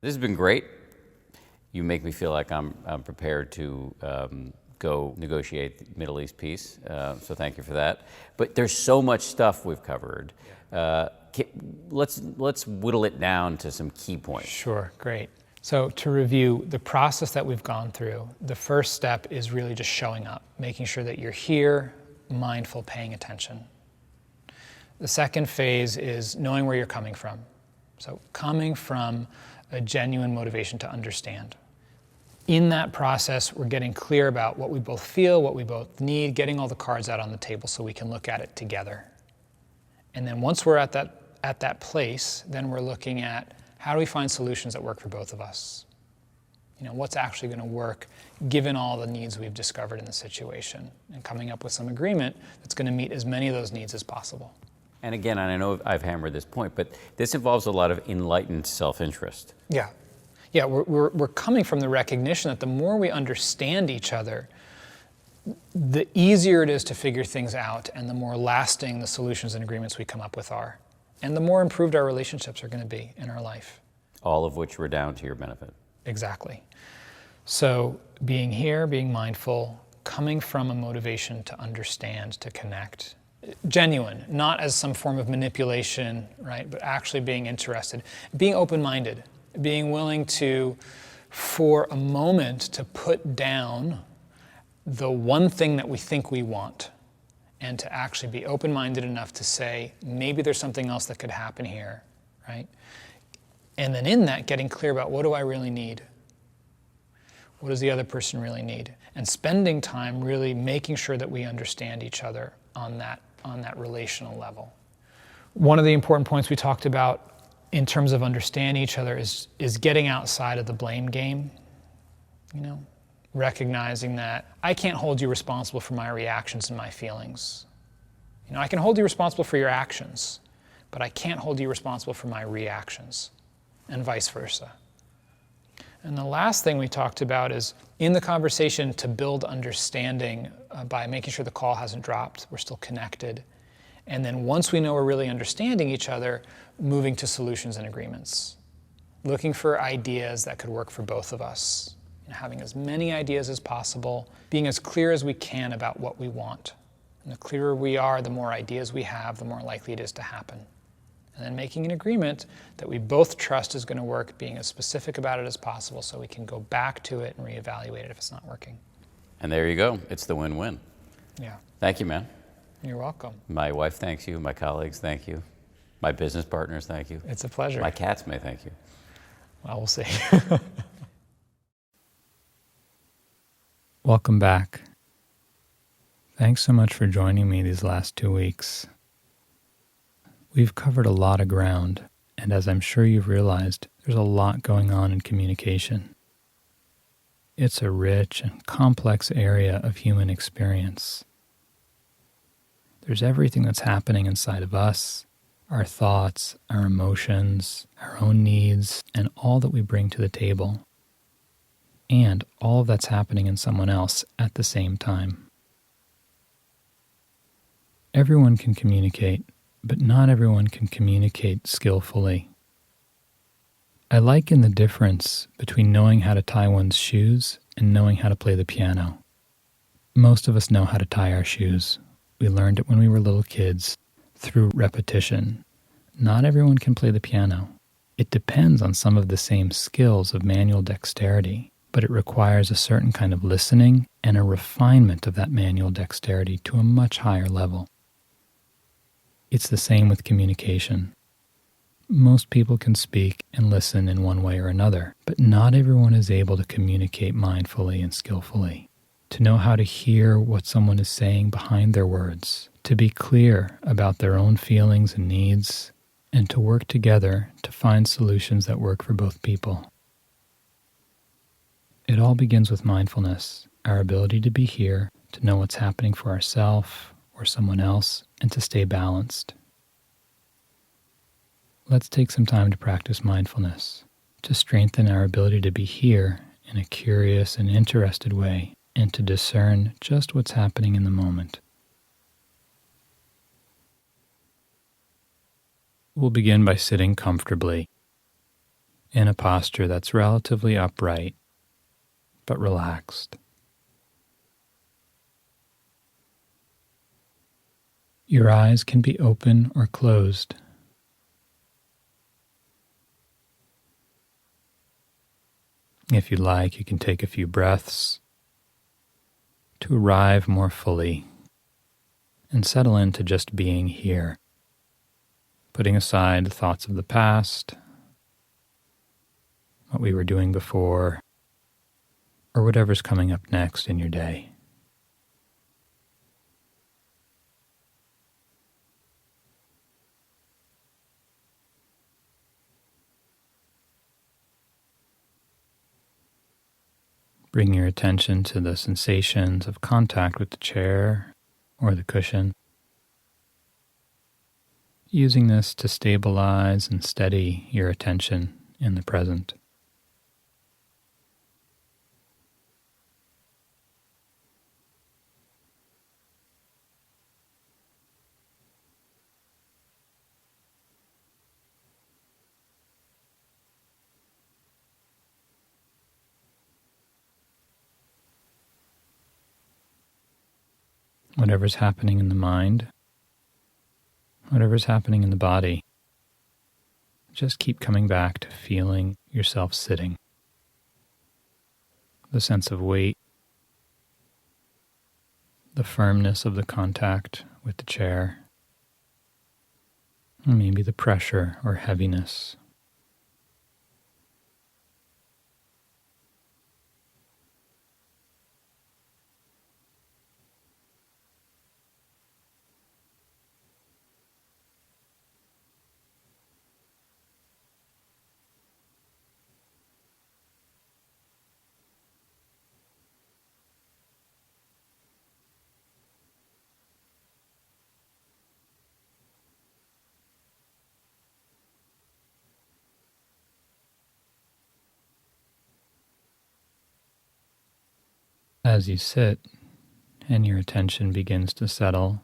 This has been great. You make me feel like I'm prepared to go negotiate the Middle East peace, so thank you for that. But there's so much stuff we've covered. Let's whittle it down to some key points. Sure, great. So to review the process that we've gone through, the first step is really just showing up, making sure that you're here, mindful, paying attention. The second phase is knowing where you're coming from. So coming from a genuine motivation to understand. In that process, we're getting clear about what we both feel, what we both need, getting all the cards out on the table so we can look at it together. And then once we're at that place, then we're looking at how do we find solutions that work for both of us? You know, what's actually going to work given all the needs we've discovered in the situation, and coming up with some agreement that's going to meet as many of those needs as possible. And again, and I know I've hammered this point, but this involves a lot of enlightened self-interest. Yeah. Yeah, we're coming from the recognition that the more we understand each other, the easier it is to figure things out, and the more lasting the solutions and agreements we come up with are. And the more improved our relationships are going to be in our life. All of which were down to your benefit. Exactly. So being here, being mindful, coming from a motivation to understand, to connect. Genuine, not as some form of manipulation, right? But actually being interested, being open-minded, being willing to, for a moment, to put down the one thing that we think we want, and to actually be open-minded enough to say, maybe there's something else that could happen here, right? And then in that, getting clear about what do I really need? What does the other person really need? And spending time really making sure that we understand each other on that relational level. One of the important points we talked about in terms of understanding each other is getting outside of the blame game, you know? Recognizing that I can't hold you responsible for my reactions and my feelings. You know, I can hold you responsible for your actions, but I can't hold you responsible for my reactions, and vice versa. And the last thing we talked about is in the conversation to build understanding by making sure the call hasn't dropped, we're still connected. And then once we know we're really understanding each other, moving to solutions and agreements. Looking for ideas that could work for both of us. Having as many ideas as possible, being as clear as we can about what we want. And the clearer we are, the more ideas we have, the more likely it is to happen. And then making an agreement that we both trust is going to work, being as specific about it as possible so we can go back to it and reevaluate it if it's not working. And there you go. It's the win-win. Yeah. Thank you, man. You're welcome. My wife thanks you. My colleagues thank you. My business partners thank you. It's a pleasure. My cats may thank you. Well, we'll see. Welcome back. Thanks so much for joining me these last 2 weeks. We've covered a lot of ground, and as I'm sure you've realized, there's a lot going on in communication. It's a rich and complex area of human experience. There's everything that's happening inside of us, our thoughts, our emotions, our own needs, and all that we bring to the table. And all of that's happening in someone else at the same time. Everyone can communicate, but not everyone can communicate skillfully. I liken the difference between knowing how to tie one's shoes and knowing how to play the piano. Most of us know how to tie our shoes. We learned it when we were little kids, through repetition. Not everyone can play the piano. It depends on some of the same skills of manual dexterity, but it requires a certain kind of listening and a refinement of that manual dexterity to a much higher level. It's the same with communication. Most people can speak and listen in one way or another, but not everyone is able to communicate mindfully and skillfully. To know how to hear what someone is saying behind their words, to be clear about their own feelings and needs, and to work together to find solutions that work for both people. It all begins with mindfulness, our ability to be here, to know what's happening for ourselves or someone else, and to stay balanced. Let's take some time to practice mindfulness, to strengthen our ability to be here in a curious and interested way, and to discern just what's happening in the moment. We'll begin by sitting comfortably. in a posture that's relatively upright but relaxed. Your eyes can be open or closed. If you'd like, you can take a few breaths to arrive more fully and settle into just being here, putting aside the thoughts of the past, what we were doing before, or whatever's coming up next in your day. Bring your attention to the sensations of contact with the chair or the cushion, using this to stabilize and steady your attention in the present. Whatever's happening in the mind, whatever's happening in the body, just keep coming back to feeling yourself sitting. The sense of weight, the firmness of the contact with the chair, and maybe the pressure or heaviness. As you sit and your attention begins to settle,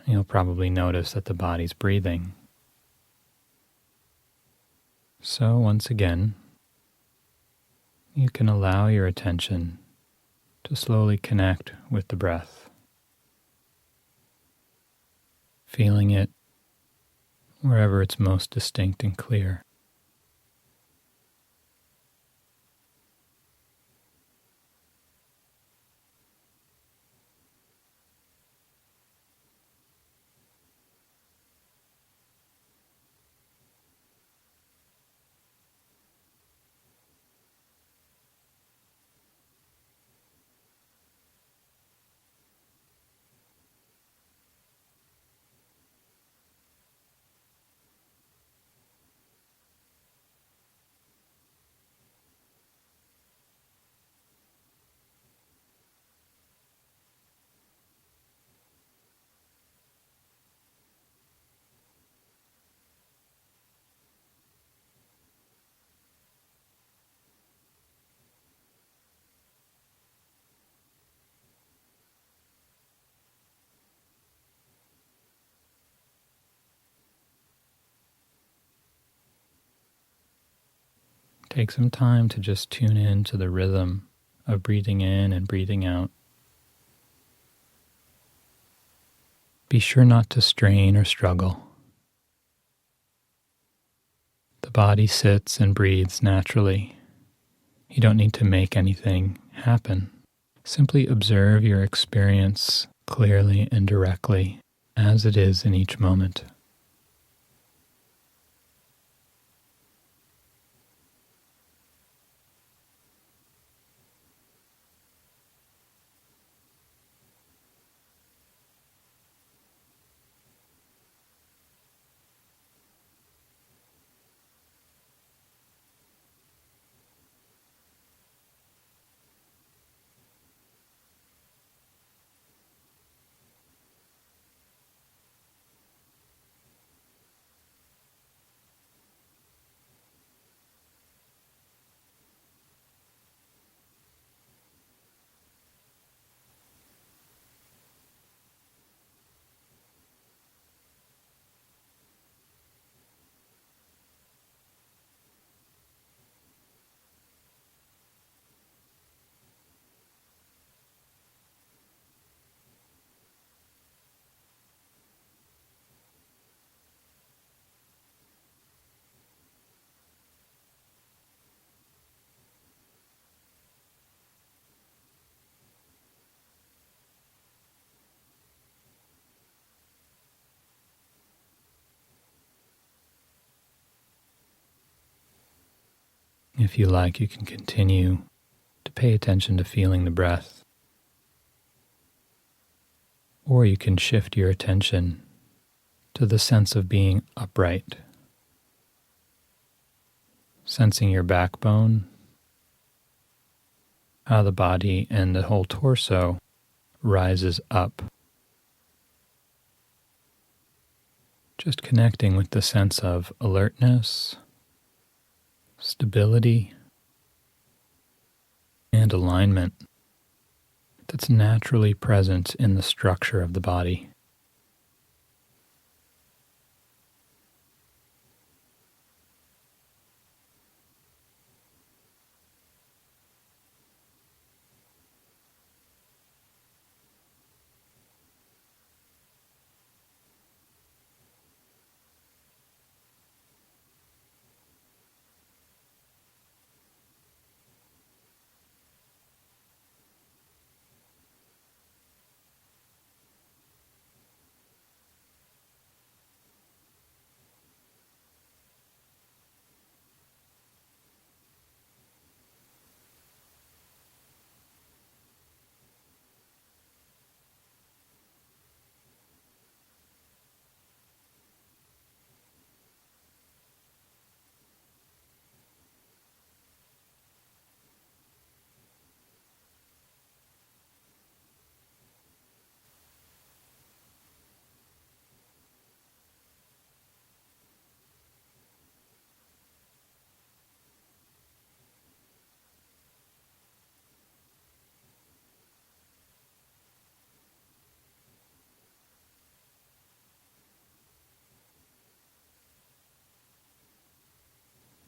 you'll probably notice that the body's breathing. So once again, you can allow your attention to slowly connect with the breath, feeling it wherever it's most distinct and clear. Take some time to just tune in to the rhythm of breathing in and breathing out. Be sure not to strain or struggle. The body sits and breathes naturally. You don't need to make anything happen. Simply observe your experience clearly and directly as it is in each moment. If you like, you can continue to pay attention to feeling the breath, or you can shift your attention to the sense of being upright, sensing your backbone, how the body and the whole torso rises up. Just connecting with the sense of alertness, stability, and alignment that's naturally present in the structure of the body.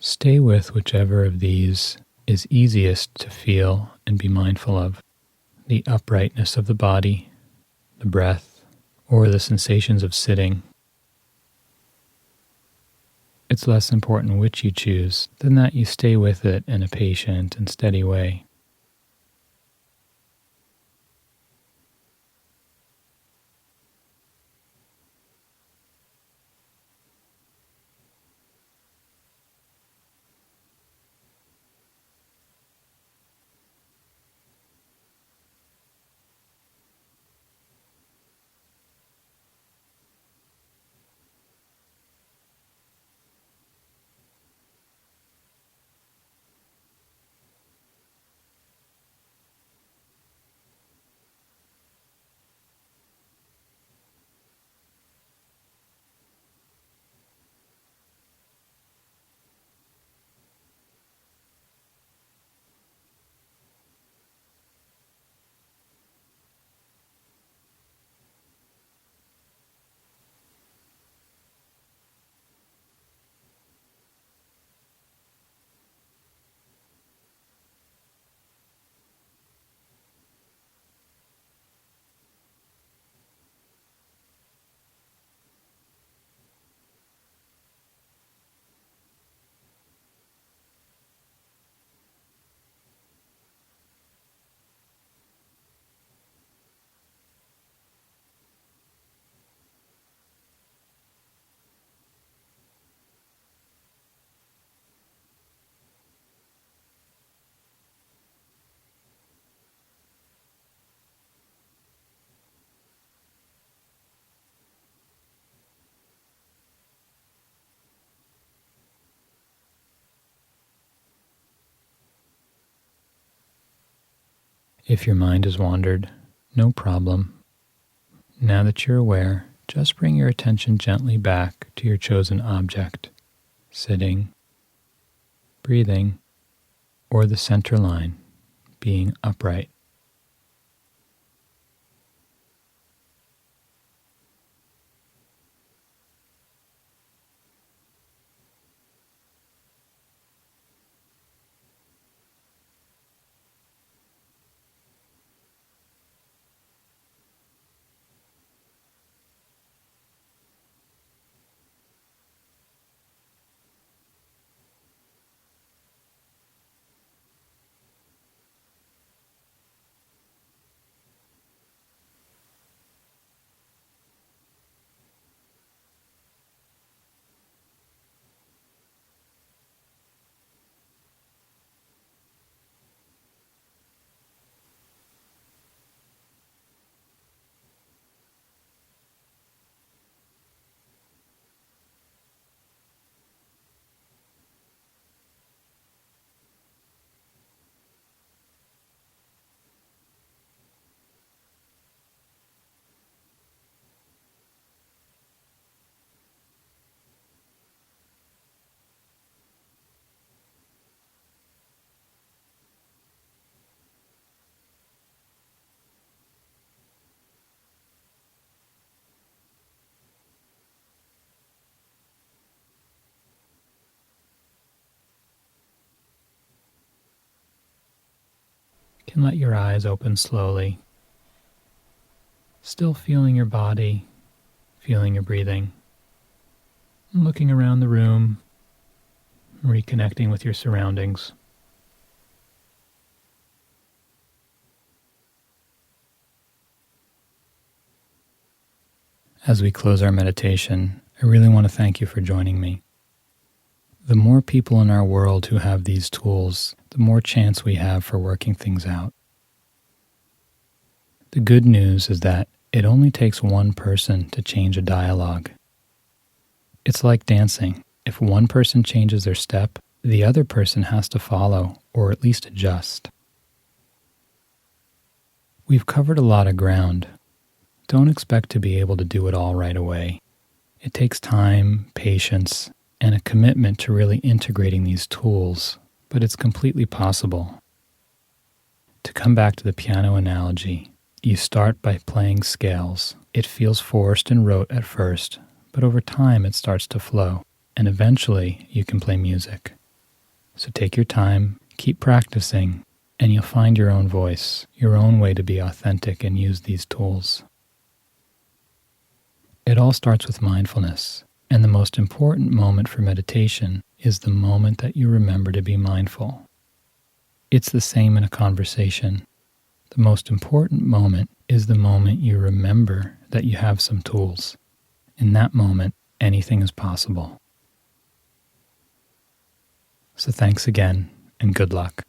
Stay with whichever of these is easiest to feel and be mindful of. The uprightness of the body, the breath, or the sensations of sitting. It's less important which you choose than that you stay with it in a patient and steady way. If your mind has wandered, no problem. Now that you're aware, just bring your attention gently back to your chosen object, sitting, breathing, or the center line, being upright. can let your eyes open slowly, still feeling your body, feeling your breathing, and looking around the room, reconnecting with your surroundings. As we close our meditation, I really want to thank you for joining me. The more people in our world who have these tools, the more chance we have for working things out. The good news is that it only takes one person to change a dialogue. It's like dancing. If one person changes their step, the other person has to follow, or at least adjust. We've covered a lot of ground. Don't expect to be able to do it all right away. It takes time, patience, and a commitment to really integrating these tools, but it's completely possible. To come back to the piano analogy, you start by playing scales. It feels forced and rote at first, but over time it starts to flow, and eventually you can play music. So take your time, keep practicing, and you'll find your own voice, your own way to be authentic and use these tools. It all starts with mindfulness, and the most important moment for meditation is the moment that you remember to be mindful. It's the same in a conversation. The most important moment is the moment you remember that you have some tools. In that moment, anything is possible. So thanks again, and good luck.